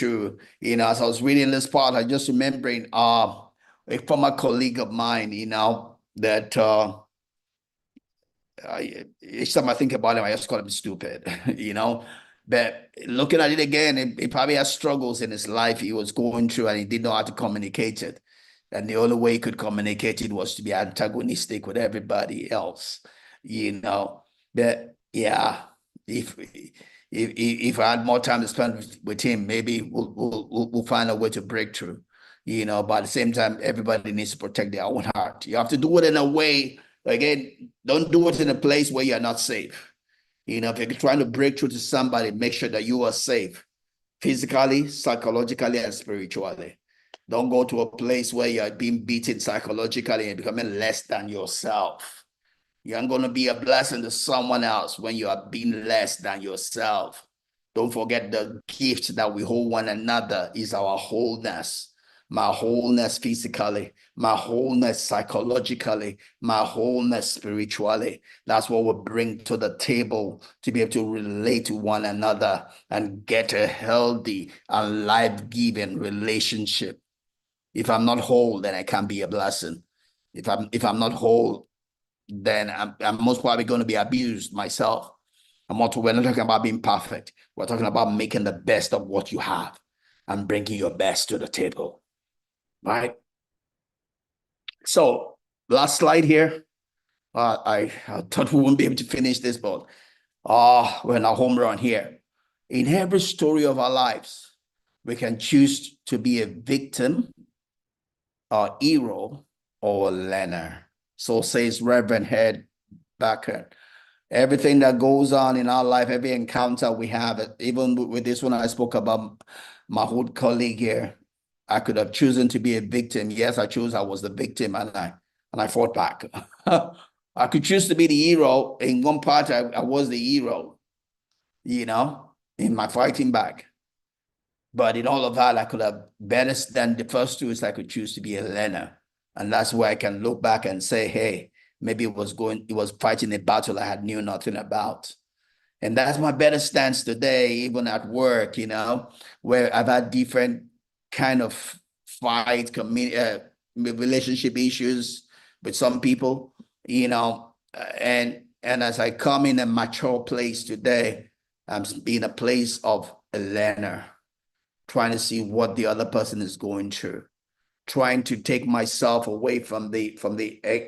breakthrough. As I was reading this part, I just remembering a former colleague of mine, that each time I think about him, I just call him stupid, But looking at it again, he probably has struggles in his life he was going through, and he didn't know how to communicate it. And the only way he could communicate it was to be antagonistic with everybody else, But yeah, if I had more time to spend with him, maybe we'll find a way to break through. But at the same time, everybody needs to protect their own heart. You have to do it in a way. Again, don't do it in a place where you're not safe. If you're trying to break through to somebody, make sure that you are safe physically, psychologically, and spiritually. Don't go to a place where you're being beaten psychologically and becoming less than yourself. You aren't going to be a blessing to someone else when you are being less than yourself. Don't forget the gift that we hold one another is our wholeness. My wholeness physically, my wholeness psychologically, my wholeness spiritually. That's what we bring to the table to be able to relate to one another and get a healthy and life-giving relationship. If I'm not whole, then I can't be a blessing. If I'm not whole, then I'm most probably going to be abused myself. We're not talking about being perfect. We're talking about making the best of what you have and bringing your best to the table. Right? So last slide here. I thought we wouldn't be able to finish this, but we're in a home run here. In every story of our lives, we can choose to be a victim, a hero, or a learner. So says Reverend Head Backer. Everything that goes on in our life, every encounter we have, even with this one I spoke about, my old colleague here, I could have chosen to be a victim. Yes, I chose I was the victim, and I fought back. I could choose to be the hero. In one part, I was the hero, in my fighting back. But in all of that, I could have better than the first two is I could choose to be a learner. And that's where I can look back and say, hey, maybe it was fighting a battle I had knew nothing about. And that's my better stance today, even at work, where I've had different kind of fight, relationship issues with some people, and as I come in a mature place today, I'm in a place of a learner, trying to see what the other person is going through, trying to take myself away from the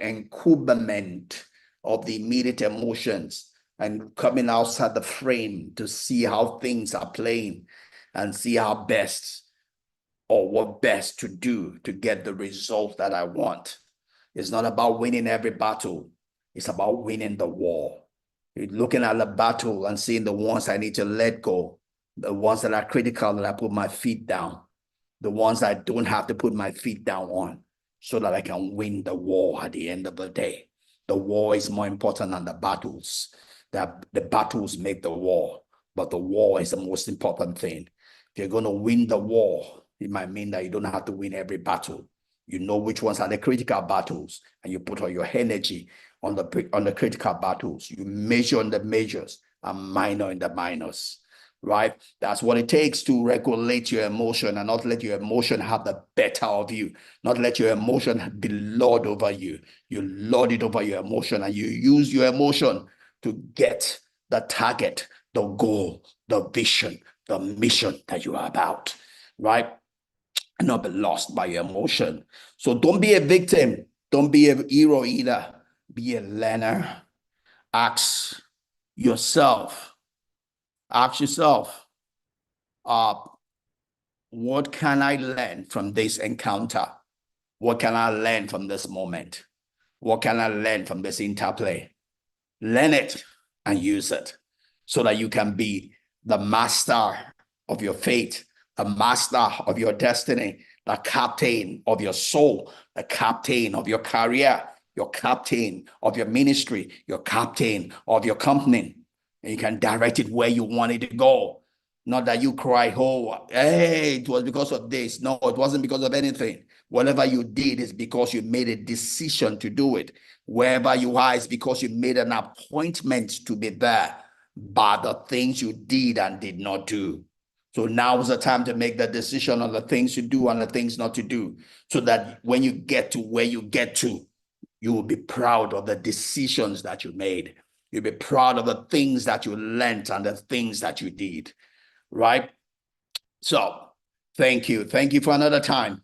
incubement of the immediate emotions and coming outside the frame to see how things are playing and see how best or what best to do to get the result that I want. It's not about winning every battle. It's about winning the war. You're looking at the battle and seeing the ones I need to let go, the ones that are critical that I put my feet down, the ones I don't have to put my feet down on so that I can win the war at the end of the day. The war is more important than the battles. The battles make the war, but the war is the most important thing. If you're going to win the war, it might mean that you don't have to win every battle. You know which ones are the critical battles, and you put all your energy on the critical battles. You measure on the majors and minor in the minors, right? That's what it takes to regulate your emotion and not let your emotion have the better of you, not let your emotion be lord over you. You lord it over your emotion, and you use your emotion to get the target, the goal, the vision, the mission that you are about, right? And not be lost by your emotion. So don't be a victim. Don't be a hero either. Be a learner. Ask yourself, what can I learn from this encounter? What can I learn from this moment? What can I learn from this interplay? Learn it and use it so that you can be the master of your fate, the master of your destiny, the captain of your soul, the captain of your career, your captain of your ministry, your captain of your company. And you can direct it where you want it to go. Not that you cry, oh, hey, it was because of this. No, it wasn't because of anything. Whatever you did is because you made a decision to do it. Wherever you are is because you made an appointment to be there by the things you did and did not do. So now is the time to make the decision on the things to do and the things not to do, so that when you get to where you get to, you will be proud of the decisions that you made. You'll be proud of the things that you learned and the things that you did, right? So thank you. Thank you for another time.